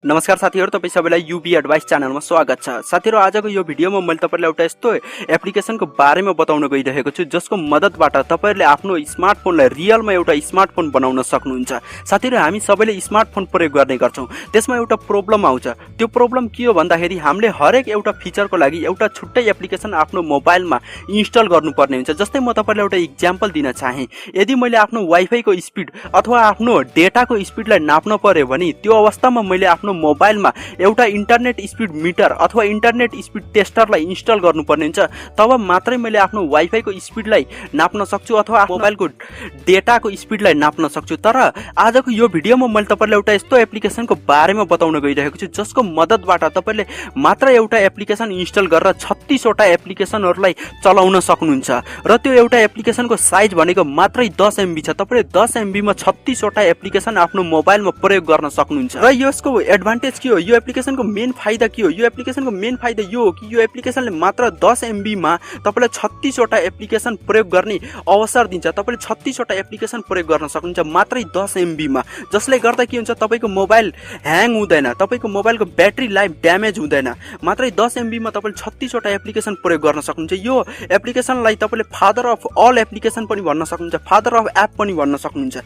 नमस्कार साथीहरु, तपाई सबैलाई UvAdvice च्यानलमा स्वागत छ। साथीहरु, आजको यो भिडियोमा मैले तपाईहरुलाई एउटा यस्तो एप्लिकेसनको बारेमा बताउन गइरहेको छु जसको मद्दतबाट तपाईहरुले आफ्नो स्मार्टफोनलाई रियलमा एउटा स्मार्टफोन बनाउन सक्नुहुन्छ। साथीहरु, हामी सबैले स्मार्टफोन प्रयोग गर्ने गर्छौं। त्यसमा एउटा प्रब्लम आउँछ। त्यो प्रब्लम के हो भन्दाखेरि हामीले हरेक एउटा फिचरको लागि एउटा छुट्टै एप्लिकेसन आफ्नो मोबाइलमा इन्स्टल गर्नुपर्ने हुन्छ। जस्तै म तपाईहरुलाई एउटा एक्जाम्पल दिन चाहे, यदि मैले आफ्नो वाइफाई को स्पिड अथवा आफ्नो डेटाको स्पिडलाई नाप्न पर्यो भने त्यो अवस्थामा मैले आफ्नो मोबाइलमा एउटा इन्टरनेट स्पिड मिटर अथवा इन्टरनेट स्पिड टेस्टरलाई इन्स्टल गर्नुपर्ने हुन्छ। तब मात्रै मैले आफ्नो वाइफाई को स्पिडलाई नाप्न सक्छु अथवा मोबाइलको डेटाको स्पिडलाई नाप्न सक्छु। तर आजको यो भिडियोमा मैले तपाईहरुलाई एउटा यस्तो एप्लिकेसनको बारेमा बताउन गइरहेको छु जसको मद्दतबाट तपाईहरुले मात्र एउटा एप्लिकेसन इन्स्टल गरेर 36 वटा एप्लिकेसनहरुलाई चलाउन सक्नुहुन्छ। र त्यो एउटा एप्लिकेसनको साइज भनेको मात्रै 10 MB छ। तपाईले 10 MB मा 36 वटा एप्लिकेसन आफ्नो मोबाइलमा प्रयोग गर्न सक्नुहुन्छ। र यसको एडभान्टेज के हो, यो एप्लिकेसनको मेन फाइदा के हो? यो एप्लिकेसनको मेन फाइदा यो हो कि यो एप्लिकेसनले मात्र 10 MB मा तपाईलाई 36 वटा एप्लिकेसन प्रयोग गर्ने अवसर दिन्छ। तपाईले 36 वटा एप्लिकेसन प्रयोग गर्न सक्नुहुन्छ मात्रै 10 MB मा, जसले गर्दा के हुन्छ, तपाईको मोबाइल ह्याङ हुँदैन, तपाईको मोबाइलको ब्याट्री लाइफ ड्यामेज हुँदैन। मात्रै 10 MB मा तपाईले 36 वटा एप्लिकेसन प्रयोग गर्न सक्नुहुन्छ। यो एप्लिकेसनलाई तपाईले फादर अफ अल एप्लिकेसन पनि भन्न सक्नुहुन्छ, फादर अफ एप पनि भन्न सक्नुहुन्छ।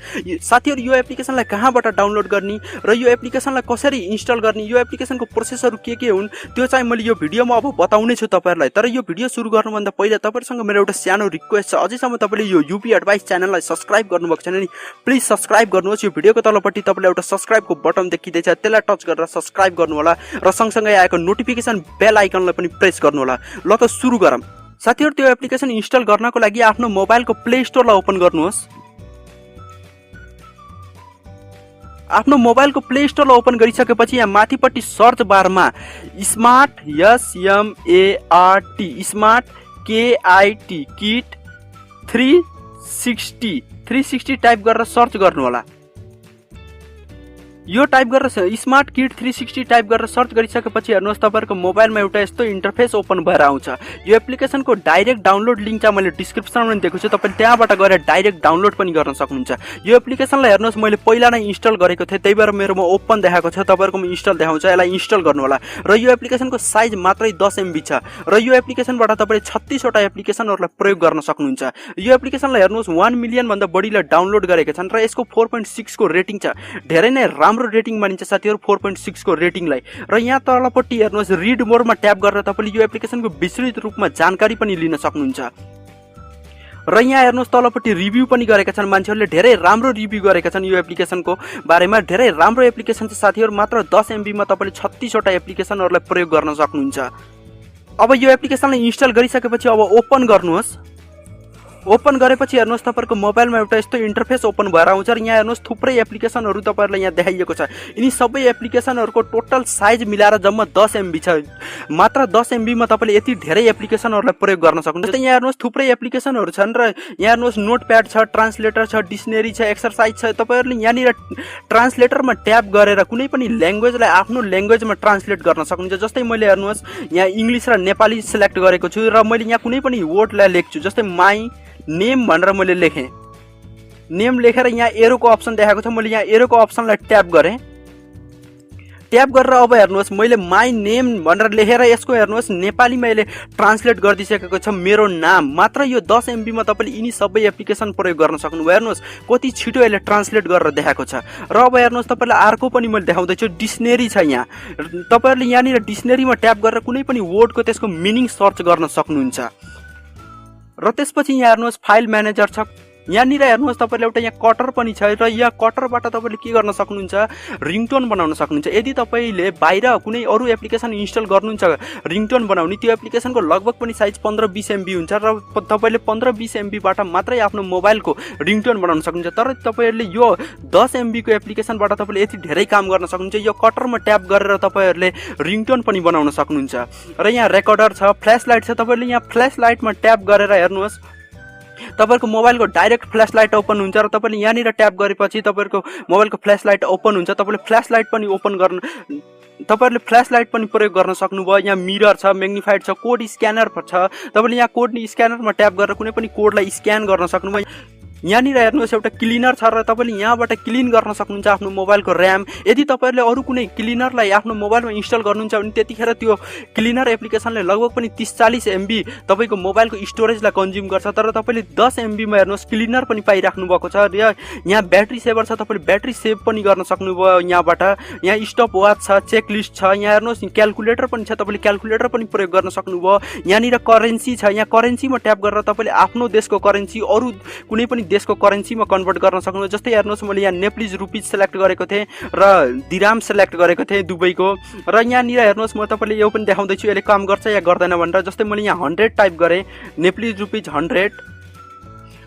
साथीहरु, यो एप्लिकेसनलाई कहाँबाट डाउनलोड गर्ने र यो एप्लिकेसनलाई कसरी इन्स्टल गर्ने, यो एप्लिकेसनको प्रोसेसहरु के हुन्, त्यो चाहिँ मैले यो भिडियोमा अब बताउने छु तपाईहरुलाई। तर यो भिडियो सुरु गर्नुभन्दा पहिला तपाईहरुसँग मेरो एउटा सानो रिक्वेस्ट छ। अझैसम्म तपाईले यो UvAdvice च्यानललाई सब्स्क्राइब गर्नुभएको छैन भने प्लिज सब्स्क्राइब गर्नुहोस्। यो भिडियोको तलपट्टि तपाईलाई एउटा सब्स्क्राइबको बटन देखिदैछ, त्यसलाई टच गरेर सब्स्क्राइब गर्नु होला र सँगसँगै आएको नोटिफिकेसन बेल आइकनलाई पनि प्रेस गर्नु होला। ल त सुरु गरौँ। साथीहरु, त्यो एप्लिकेसन इन्स्टल गर्नको लागि आफ्नो मोबाइलको प्ले स्टोरलाई ओपन गर्नुहोस्। आफ्नो मोबाइलको प्ले स्टोरलाई ओपन गरिसकेपछि यहाँ माथिपट्टि सर्च बारमा स्मार्ट स्मार्ट किट 360 टाइप गरेर सर्च गर्नु होला। यो टाइप गरेर स्मार्ट किट 360 टाइप गरेर सर्च गरिसकेपछि हेर्नुहोस् तपाईहरुको मोबाइलमा एउटा यस्तो इन्टरफेस ओपन भएर आउँछ। यो एप्लिकेसनको डाइरेक्ट डाउनलोड लिंक चाहिँ मैले डिस्क्रिप्सनमा दिएको छु, तपाईले त्यहाँबाट गएर डाइरेक्ट डाउनलोड पनि गर्न सक्नुहुन्छ। यो एप्लिकेसनलाई हेर्नुहोस् मैले पहिला नै इन्स्टल गरेको थिएँ, त्यही भएर मेरोमा ओपन देखाएको छ, तपाईहरुकोमा इन्स्टल देखाउँछ। यसलाई इन्स्टल गर्नु होला र यो एप्लिकेसनको साइज मात्रै 10 MB छ र यो एप्लिकेसनबाट तपाईले 36 वटा एप्लिकेसनहरुलाई प्रयोग गर्न सक्नुहुन्छ। यो एप्लिकेसनलाई हेर्नुहोस् 1 मिलियन भन्दा बढीले डाउनलोड गरेका छन् र यसको 4.6 को रेटिङ छ। धेरै नै राम्रो रेटिङ मानिन्छ साथीहरु 4.6 को रेटिङलाई। र यहाँ तलपट्टि हेर्नुहोस् रिड मोरमा ट्याप गरेर तपाईले यो एप्लिकेसनको विस्तृत रूपमा जानकारी पनि लिन सक्नुहुन्छ। र यहाँ हेर्नुहोस् तलपट्टि रिभ्यू पनि गरेका छन्, मान्छेहरूले धेरै राम्रो रिभ्यू गरेका छन् यो एप्लिकेसनको बारेमा। धेरै राम्रो एप्लिकेसन छ साथीहरु, मात्र 10 MB मा तपाईले 36 वटा एप्लिकेसनहरुलाई प्रयोग गर्न सक्नुहुन्छ। अब यो एप्लिकेसनलाई इन्स्टल गरिसकेपछि अब ओपन गर्नुहोस्। ओपन गरेपछि हेर्नुहोस् तपाईहरुको मोबाइलमा एउटा यस्तो इन्टरफेस ओपन भएर आउँछ र यहाँ हेर्नुहोस् थुप्रै एप्लिकेसनहरु तपाईहरुलाई यहाँ देखाइएको छ। यिनी सबै एप्लिकेसनहरुको टोटल साइज मिलाएर जम्मा 10 MB छ। मात्र 10 MB मा तपाईले यति धेरै एप्लिकेसनहरुलाई प्रयोग गर्न सक्नुहुन्छ। जस्तै यहाँ हेर्नुहोस् थुप्रै एप्लिकेसनहरु छन् र यहाँ हेर्नुहोस् नोटप्याड छ, ट्रान्सलेटर छ, डिक्सनरी छ, एक्सरसाइज छ। तपाईहरुले यहाँनिर ट्रान्सलेटरमा ट्याप गरेर कुनै पनि ल्याङ्ग्वेजलाई आफ्नो ल्याङ्ग्वेजमा ट्रान्सलेट गर्न सक्नुहुन्छ। जस्तै मैले हेर्नुहोस् यहाँ इंग्लिश र नेपाली सिलेक्ट गरेको छु र मैले यहाँ कुनै पनि वर्डलाई लेख्छु। जस्तै माई नेम भनेर मैले लेखेँ, नेम लेखेर यहाँ एरोको अप्सन देखाएको छ, मैले यहाँ एरोको अप्सनलाई ट्याप गरेँ। ट्याप गरेर अब हेर्नुहोस् मैले माई नेम भनेर लेखेर यसको हेर्नुहोस् नेपालीमा यसले ट्रान्सलेट गरिदिसकेको छ मेरो नाम। मात्र यो 10 MB मा तपाईले यिनी सबै एप्लिकेसन प्रयोग गर्न सक्नुहुन्छ। हेर्नुहोस् कति छिटो यसले ट्रान्सलेट गरेर देखाएको छ। र अब हेर्नुहोस् तपाईलाई अर्को पनि मैले देखाउँदैछु, डिक्सनरी छ। यहाँ तपाईहरुले यहाँनिर डिक्सनरीमा ट्याप गरेर कुनै पनि वर्डको त्यसको मिनिङ सर्च गर्न सक्नुहुन्छ। र त्यसपछि यहाँ हेर्नुहोस् फाइल म्यानेजर छ। यहाँनिर हेर्नुहोस् तपाईले एउटा यहाँ कटर पनि छ र यहाँ कटरबाट तपाईले के गर्न सक्नुहुन्छ, रिङटोन बनाउन सक्नुहुन्छ। यदि तपाईले बाहिर कुनै अरु एप्लिकेसन इन्स्टल गर्नुहुन्छ रिङटोन बनाउने, त्यो एप्लिकेसनको लगभग पनि साइज 15-20 MB हुन्छ र तपाईले 15-20 MB बाट मात्रै आफ्नो मोबाइलको रिङटोन बनाउन सक्नुहुन्छ। तर तपाईहरुले यो 10 MB को एप्लिकेसनबाट तपाईले यति धेरै काम गर्न सक्नुहुन्छ। यो कटरमा ट्याप गरेर तपाईहरुले रिङटोन पनि बनाउन सक्नुहुन्छ। र यहाँ रेकर्डर छ, फ्ल्यास लाइट छ। तपाईले यहाँ फ्ल्यास लाइटमा ट्याप गरेर हेर्नुहोस् तपाईहरुको मोबाइलको डाइरेक्ट फ्ल्यास लाइट ओपन हुन्छ र तपाईले यहाँनिर ट्याप गरेपछि तपाईहरुको मोबाइलको फ्ल्यास लाइट ओपन हुन्छ। तपाईले फ्ल्यास लाइट पनि ओपन गर्न तपाईहरुले फ्ल्यास लाइट पनि प्रयोग गर्न सक्नुभयो। यहाँ मिरर छ, म्याग्निफाइड छ, कोड स्क्यानर छ। तपाईले यहाँ कोड स्क्यानरमा ट्याप गरेर कुनै पनि कोडलाई स्क्यान गर्न सक्नुभयो। यहाँनिर हेर्नुहोस् एउटा क्लिनर छ र तपाईँले यहाँबाट क्लिन गर्न सक्नुहुन्छ आफ्नो मोबाइलको ऱ्याम। यदि तपाईँहरूले अरू कुनै क्लिनरलाई आफ्नो मोबाइलमा इन्स्टल गर्नुहुन्छ भने त्यतिखेर त्यो क्लिनर एप्लिकेसनले लगभग पनि 30-40 MB तपाईँको मोबाइलको स्टोरेजलाई कन्ज्युम गर्छ। तर तपाईँले 10 MB मा हेर्नुहोस् क्लिनर पनि पाइराख्नु भएको छ र यहाँ ब्याट्री सेभर छ, तपाईँले ब्याट्री सेभ पनि गर्न सक्नुभयो यहाँबाट। यहाँ स्टप वाच छ, चेक लिस्ट छ, यहाँ हेर्नुहोस् क्यालकुलेटर पनि छ, तपाईँले क्यालकुलेटर पनि प्रयोग गर्न सक्नुभयो। यहाँनिर करेन्सी छ, यहाँ करेन्सीमा ट्याप गरेर तपाईँले आफ्नो देशको करेन्सी अरू कुनै पनि देशको करेन्सीमा कन्भर्ट गर्न सक्नुहुन्छ। जस्तै हेर्नुहोस् मैले यहाँ नेप्लिज रुपिज सेलेक्ट गरेको थिएँ र दिराम सेलेक्ट गरेको थिएँ दुबईको। र यहाँनिर हेर्नुहोस् म तपाईँले यो पनि देखाउँदैछु यसले काम गर्छ या गर्दैन भनेर। जस्तै मैले यहाँ 100 टाइप गरेँ, नेप्लिज रुपिज 100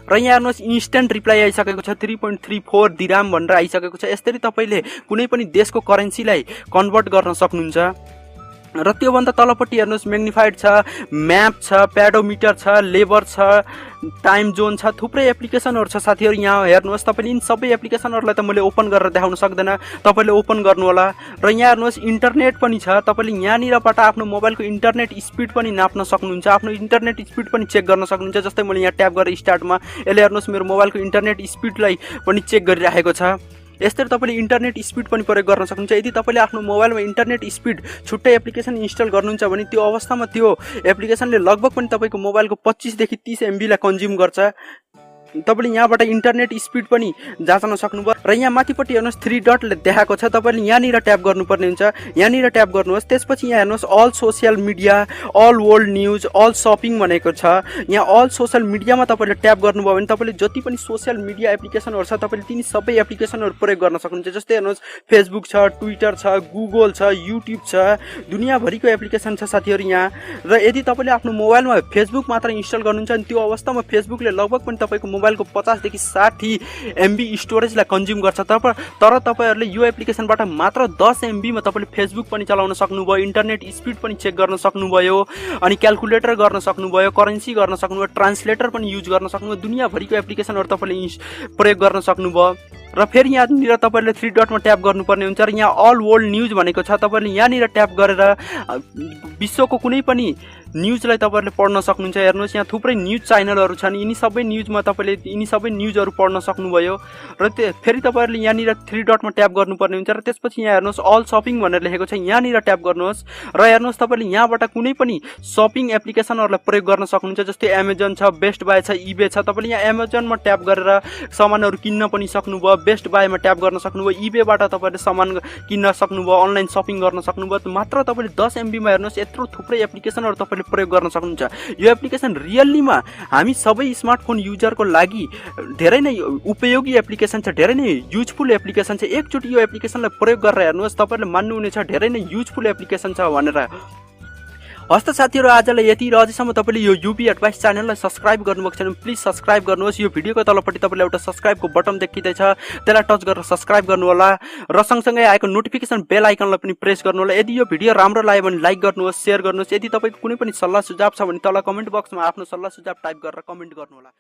र यहाँ हेर्नुहोस् इन्स्ट्यान्ट रिप्लाई आइसकेको छ 3.34 दिराम भनेर आइसकेको छ। यसरी तपाईँले कुनै पनि देशको करेन्सीलाई कन्भर्ट गर्न सक्नुहुन्छ। र त्योभन्दा तलपट्टि हेर्नुहोस् म्याग्निफाइड छ, म्याप छ, प्याडोमिटर छ, लेबर छ, टाइम जोन छ, थुप्रै एप्लिकेसनहरू छ साथीहरू। यहाँ हेर्नुहोस् तपाईँले यिन सबै एप्लिकेसनहरूलाई त मैले ओपन गरेर देखाउन सक्दैन, तपाईँले ओपन गर्नु होला। र यहाँ हेर्नुहोस् इन्टरनेट पनि छ, तपाईँले यहाँनिरबाट आफ्नो मोबाइलको इन्टरनेट स्पिड पनि नाप्न सक्नुहुन्छ, आफ्नो इन्टरनेट स्पिड पनि चेक गर्न सक्नुहुन्छ। जस्तै मैले यहाँ ट्याप गरेर स्टार्टमा यसले हेर्नुहोस् मेरो मोबाइलको इन्टरनेट स्पिडलाई पनि चेक गरिराखेको छ। यसरी तपाईँले इन्टरनेट स्पिड पनि प्रयोग गर्न सक्नुहुन्छ। यदि तपाईँले आफ्नो मोबाइलमा इन्टरनेट स्पिड छुट्टै एप्लिकेसन इन्स्टल गर्नुहुन्छ भने त्यो अवस्थामा त्यो एप्लिकेसनले लगभग पनि तपाईँको मोबाइलको 25 देखि 30 MB लाई कन्ज्युम गर्छ। तपाईँले यहाँबाट इन्टरनेट स्पिड पनि जाँच्न सक्नुभयो। र यहाँ माथिपट्टि हेर्नुहोस् 3 डटले देखाएको छ, तपाईँले यहाँनिर ट्याप गर्नुपर्ने हुन्छ, यहाँनिर ट्याप गर्नुहोस्। त्यसपछि यहाँ हेर्नुहोस् all social media, all world news, all shopping भनेको छ। यहाँ अल सोसियल मिडियामा तपाईँले ट्याप गर्नुभयो भने तपाईँले जति पनि सोसियल मिडिया एप्लिकेसनहरू छ तपाईँले तिनी सबै एप्लिकेसनहरू प्रयोग गर्न सक्नुहुन्छ। जस्तै हेर्नुहोस् फेसबुक छ, ट्विटर छ, गुगल छ, युट्युब छ, दुनियाँभरिको एप्लिकेसन छ साथीहरू यहाँ। र यदि तपाईँले आफ्नो मोबाइलमा फेसबुक मात्र इन्स्टल गर्नुहुन्छ भने त्यो अवस्थामा फेसबुकले लगभग पनि तपाईँको मोबाइलको 50 देखि 60 MB स्टोरेजलाई कन्ज्युम गर्छ। तर तपाईँहरूले यो एप्लिकेसनबाट मात्र 10 MB मा तपाईँले फेसबुक पनि चलाउन सक्नुभयो, इन्टरनेट स्पिड पनि चेक गर्न सक्नुभयो, अनि क्यालकुलेटर गर्न सक्नुभयो, करेन्सी गर्न सक्नुभयो, ट्रान्सलेटर पनि युज गर्न सक्नुभयो, दुनियाँभरिको एप्लिकेसनहरू तपाईँले प्रयोग गर्न सक्नुभयो। र फेरि यहाँनिर तपाईँले 3 डटमा ट्याप गर्नुपर्ने हुन्छ र यहाँ अल वर्ल्ड न्युज भनेको छ, तपाईँले यहाँनिर ट्याप गरेर विश्वको कुनै पनि न्युजलाई तपाईँहरूले पढ्न सक्नुहुन्छ। हेर्नुहोस् यहाँ थुप्रै न्युज च्यानलहरू छन्, यिनी सबै न्युजमा तपाईँले यिनी सबै न्युजहरू पढ्न सक्नुभयो। र फेरि तपाईँहरूले यहाँनिर 3 डटमा ट्याप गर्नुपर्ने हुन्छ र त्यसपछि यहाँ हेर्नुहोस् अल सपिङ भनेर लेखेको छ, यहाँनिर ट्याप गर्नुहोस्। र हेर्नुहोस् तपाईँले यहाँबाट कुनै पनि सपिङ एप्लिकेसनहरूलाई प्रयोग गर्न सक्नुहुन्छ। जस्तै एमाजोन छ, बेस्ट बाई छ, इबे छ, तपाईँले यहाँ एमाजोनमा ट्याप गरेर सामानहरू किन्न पनि सक्नुभयो, बेस्ट बाईमा ट्याप गर्न सक्नुभयो, इबेबाट तपाईँले सामान किन्न सक्नुभयो, अनलाइन सपिङ गर्न सक्नुभयो। मात्र तपाईँले 10 MB मा हेर्नुहोस् यत्रो थुप्रै एप्लिकेसनहरू तपाईँले प्रयोग गर्न सक्नुहुन्छ। यो एप्लिकेसन रियल्लीमा हामी सबै स्मार्टफोन युजरको लागि धेरै नै उपयोगी एप्लिकेसन छ, धेरै नै युजफुल एप्लिकेसन छ। एकचोटि यो एप्लिकेसनलाई प्रयोग गरेर हेर्नुहोस् तपाईँले मान्नुहुनेछ धेरै नै युजफुल एप्लिकेसन छ भनेर। हस्त साथीहरू आजलाई यति। र अझैसम्म तपाईँले यो युभी एडभाइस च्यानललाई सब्सक्राइब गर्नुभएको छैन प्लिज सब्सक्राइब गर्नुहोस्। यो भिडियोको तलपट्टि तपाईँले एउटा सब्सक्राइबको बटन देखिँदैछ, त्यसलाई टच गरेर सब्सक्राइब गर्नु होला र सँगसँगै आएको नोटिफिकेसन बेल आइकनलाई पनि प्रेस गर्नु होला। यदि यो भिडियो राम्रो लाग्यो भने लाइक गर्नुहोस्, सेयर गर्नुहोस्। यदि तपाईँको कुनै पनि सल्लाह सुझाव छ भने तल कमेन्ट बक्समा आफ्नो सल्लाह सुझाव टाइप गरेर कमेन्ट गर्नु होला।